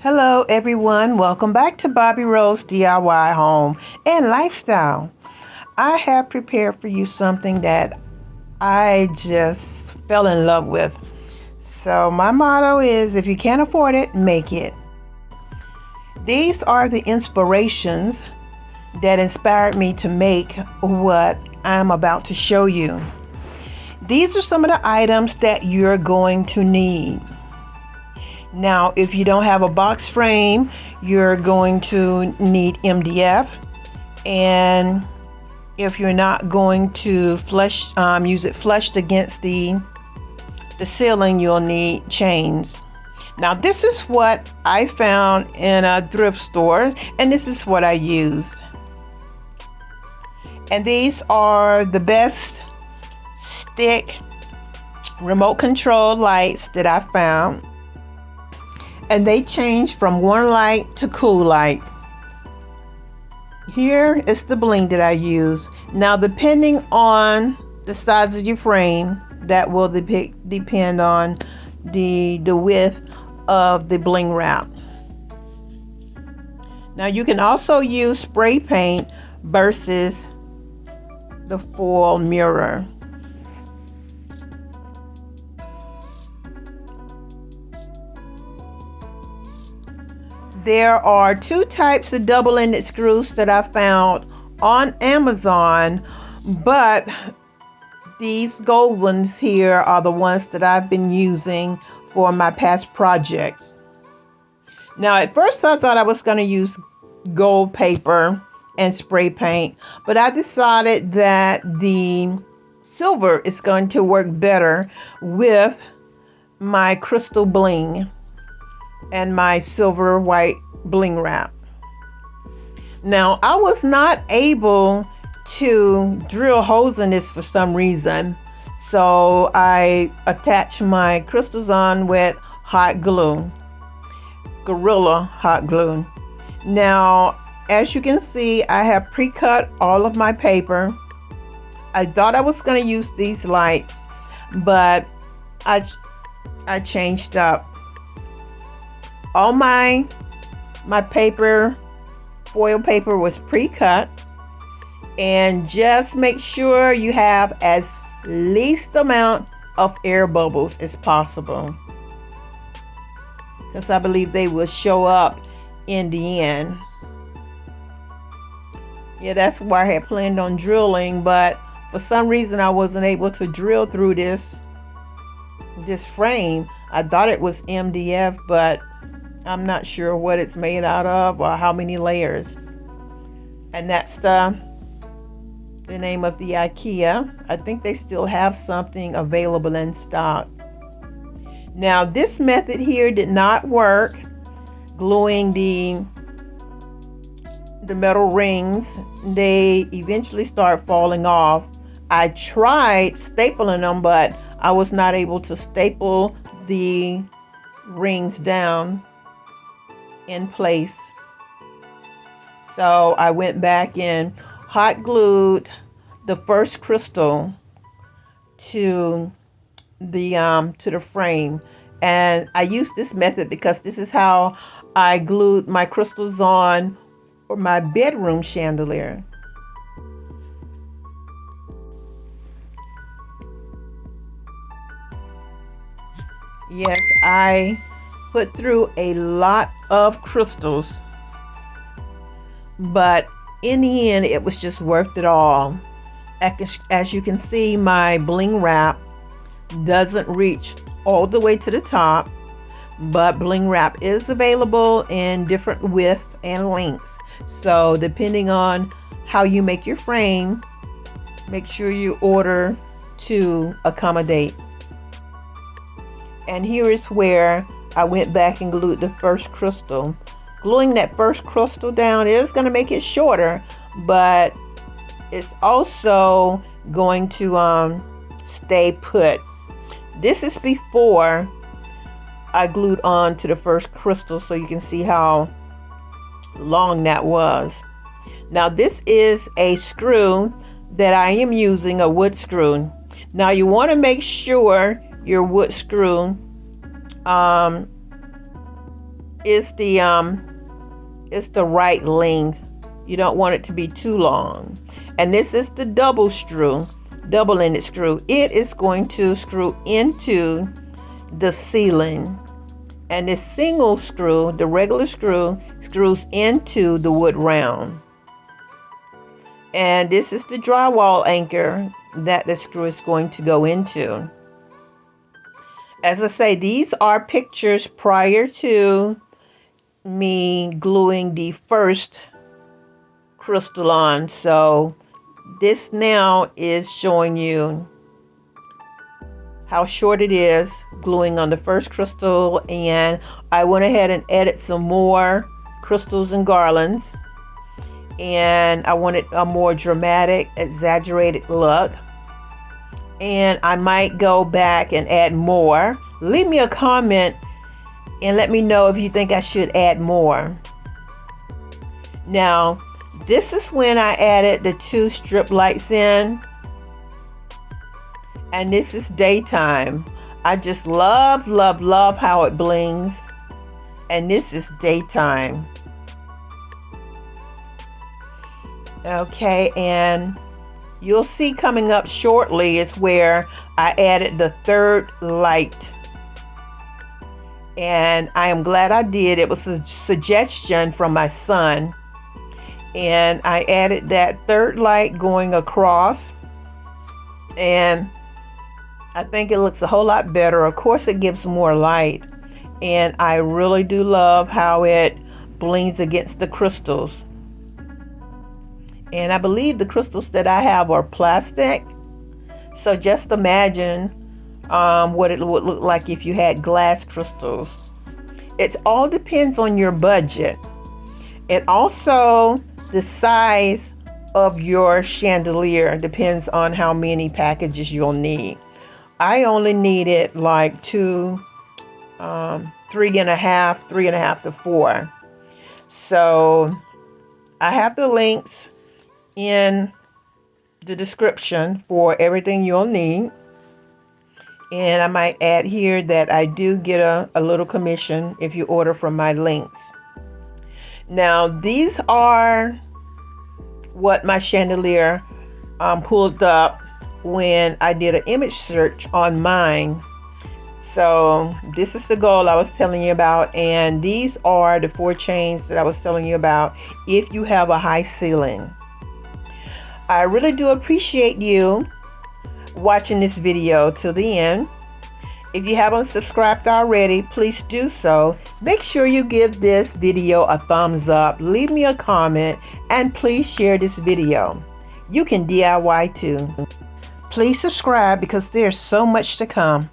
Hello everyone, welcome back to Bobbie Rose DIY Home and Lifestyle. I have prepared for you something that I just fell in love with. So my motto is, if you can't afford it, make it. These are the inspirations that inspired me to make what I'm about to show you. These are some of the items that you're going to need. Now, if you don't have a box frame, you're going to need MDF. And if you're not going to use it flushed against the ceiling, you'll need chains. Now, this is what I found in a thrift store, and this is what I used. And these are the best stick remote control lights that I found. And they change from warm light to cool light. Here is the bling that I use. Now, depending on the size of your frame, that will depend on the width of the bling wrap. Now, you can also use spray paint versus the foil mirror. There are two types of double-ended screws that I found on Amazon, but these gold ones here are the ones that I've been using for my past projects. Now, at first I thought I was going to use gold paper and spray paint, but I decided that the silver is going to work better with my crystal bling and my silver white bling wrap. Now, I was not able to drill holes in this for some reason, so I attached my crystals on with hot glue, Gorilla hot glue. Now, as you can see, I have pre-cut all of my paper. I thought I was going to use these lights, but I changed up. All my paper, foil paper, was pre-cut, and just make sure you have as least amount of air bubbles as possible, because I believe they will show up in the end. Yeah, that's why I had planned on drilling, but for some reason I wasn't able to drill through this frame. I thought it was MDF, but I'm not sure what it's made out of or how many layers. And that's the name of the IKEA. I think they still have something available in stock. Now, this method here did not work, gluing the metal rings. They eventually start falling off. I tried stapling them, but I was not able to staple the rings down in place. So I went back and hot glued the first crystal to the frame, and I used this method because this is how I glued my crystals on for my bedroom chandelier. Yes, I put through a lot of crystals, but in the end it was just worth it all. As you can see, my bling wrap doesn't reach all the way to the top, but bling wrap is available in different widths and lengths. So depending on how you make your frame, make sure you order to accommodate. And here is where I went back and glued the first crystal. Gluing that first crystal down is going to make it shorter, but it's also going to stay put. This is before I glued on to the first crystal, so you can see how long that was. Now, this is a screw that I am using, a wood screw. Now, you want to make sure your wood screw is the right length. You don't want it to be too long. And this is the double-ended screw. It is going to screw into the ceiling. And this single screw, the regular screw, screws into the wood round. And this is the drywall anchor that the screw is going to go into. As I say, these are pictures prior to me gluing the first crystal on. So this now is showing you how short it is gluing on the first crystal, and I went ahead and added some more crystals and garlands, and I wanted a more dramatic, exaggerated look. And I might go back and add more. Leave me a comment and let me know if you think I should add more. Now, this is when I added the 2 strip lights in. And this is daytime. I just love how it blings. And this is daytime. Okay, and you'll see coming up shortly is where I added the 3rd light. And I am glad I did. It was a suggestion from my son. And I added that 3rd light going across. And I think it looks a whole lot better. Of course, it gives more light. And I really do love how it blings against the crystals. And I believe the crystals that I have are plastic. So just imagine what it would look like if you had glass crystals. It all depends on your budget. And also the size of your chandelier depends on how many packages you'll need. I only needed like 3 and a half to 4. So I have the links in the description for everything you'll need. And I might add here that I do get a little commission if you order from my links. Now, these are what my chandelier pulled up when I did an image search on mine. So this is the gold I was telling you about, and these are the 4 chains that I was telling you about if you have a high ceiling. I really do appreciate you watching this video till the end. If you haven't subscribed already, please do so. Make sure you give this video a thumbs up, leave me a comment, and please share this video. You can DIY too. Please subscribe because there's so much to come.